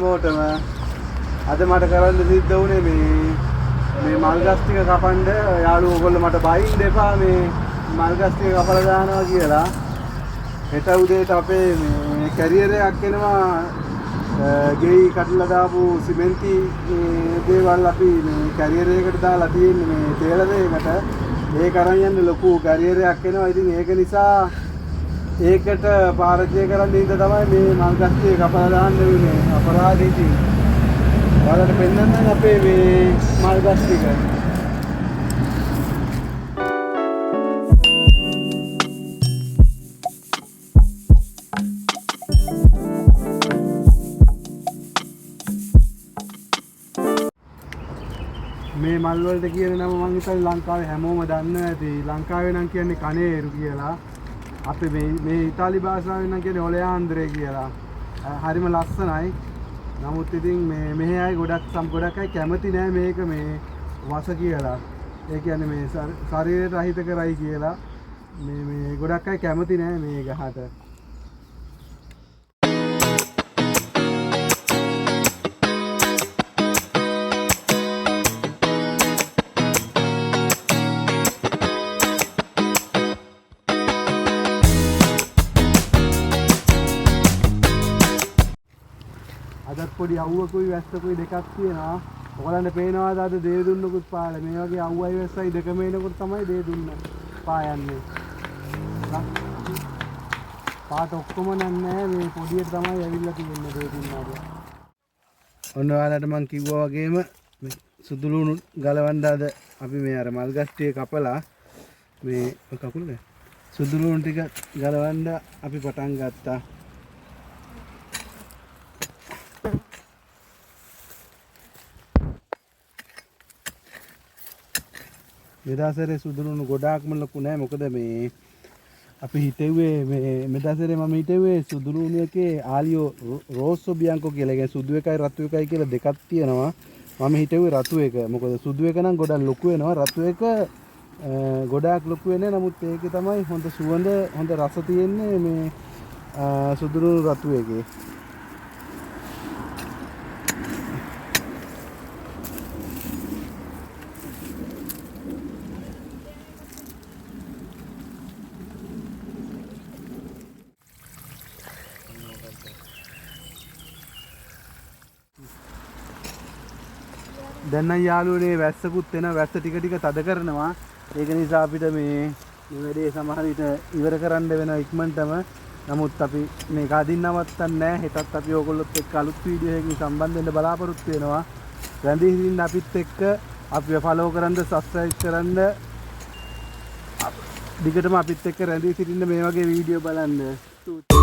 හැමෝටම අද මට කරන්න සිද්ධ වුණේ මේ මල් ගස් ටික කපන්න යාළුවෝ ඔයගොල්ලෝ මට බයින්න එපා මේ මල් ගස් ටික කපලා දානවා කියලා. හෙට උදේට අපේ මේ කැරියර් එකක් එනවා ගෙයි කඩලා දාපු සිමෙන්ති දේවල් අපි මේ කැරියර් එකකට දාලා තියෙන්නේ මේ තේල දෙයකට. ඒක අරන් යන්න ලොකු කැරියර් එකක් එනවා. ඉතින් ඒක නිසා ඒකට පාරජය කරන්න ඉඳ තමයි මේ මල් ගස් ටික කපලා දාන්න මේ අපරාධ ඉතින්. ඔයාලට පෙන්නන්න අපේ මේ මල් ගස් ටික. මේ මල් වලට කියන නම මං හිතන්නේ ලංකාවේ හැමෝම දන්නවා ඇති. ලංකාවේ නම් කියන්නේ කනේරු කියලා. අපි මේ ඉතාලි භාෂාවෙන් නම් කියන්නේ ඔලෙආන්ද්‍රේ කියලා. හරිම ලස්සනයි. නමුත් ඉතින් මෙහි අය ගොඩක් අය කැමති නෑ මේක මේ වස කියලා. ඒ කියන්නේ මේ ශරීරයට අහිත කරයි කියලා. මේ ගොඩක් අය කැමති නෑ මේ ගහට. අදත් පොඩි අවුවකුයි වැස්සකුයි දෙකක් තියෙනවා. ඔයගලන්ට පේනවාද අද දේදුන්නකුත් පාලා. මේ වගේ අවුවයි වැස්සයි දෙකම එනකොට තමයි දේදුන්න පායන්නේ. පාට ඔක්කොම නැහැ මේ පොඩියට තමයි ඇවිල්ලා තියෙන්නේ දේදුන්නාට. ඔන්න ඔයාලට මං කිව්වා වගේම මේ සුදුලුණු ගලවන්න අද අපි මේ අර මල් ගස් ටික කපලා මේ කකුලේ සුදුලුණු ටික ගලවන්න අපි පටන් ගත්තා. මෙදාසරේ සුදුලුණු ගොඩාක්ම ලොකු නෑ. මොකද මේ අපි හිතුවේ මේ මෙදාසරේ මම හිතුවේ සුදුලුණු එකේ ආලියෝ රෝසෝ බියන්කෝ කියලා. ඒ සුදු එකයි රතු එකයි කියලා දෙකක් තියෙනවා. මම හිතුවේ රතු එක. මොකද සුදු එක නම් ගොඩක් ලොකු වෙනවා. රතු එක ගොඩාක් ලොකු වෙන්නේ. නමුත් ඒකේ තමයි හොඳ සුවඳ හොඳ රස තියෙන්නේ මේ සුදුලුණු රතු එකේ. දැන් නම් යාළුවනේ වැස්සකුත් වෙනවා. වැස්ස ටික ටික තද කරනවා. ඒක නිසා අපිට මේ වැඩේ සමහර විට ඉවර කරන්න වෙනවා ඉක්මනටම. නමුත් අපි මේක අදින් නවත්තන්නේ නැහැ. හෙටත් අපි ඕගොල්ලොත් එක්ක අලුත් වීඩියෝ එකකින් සම්බන්ධ වෙන්න බලාපොරොත්තු වෙනවා. රැඳී සිටින්න අපිත් එක්ක අපිව ෆලෝ කරන්න, සබ්ස්ක්‍රයිබ් කරන්න. දිගටම අපිත් එක්ක රැඳී සිටින්න මේ වගේ වීඩියෝ බලන්න.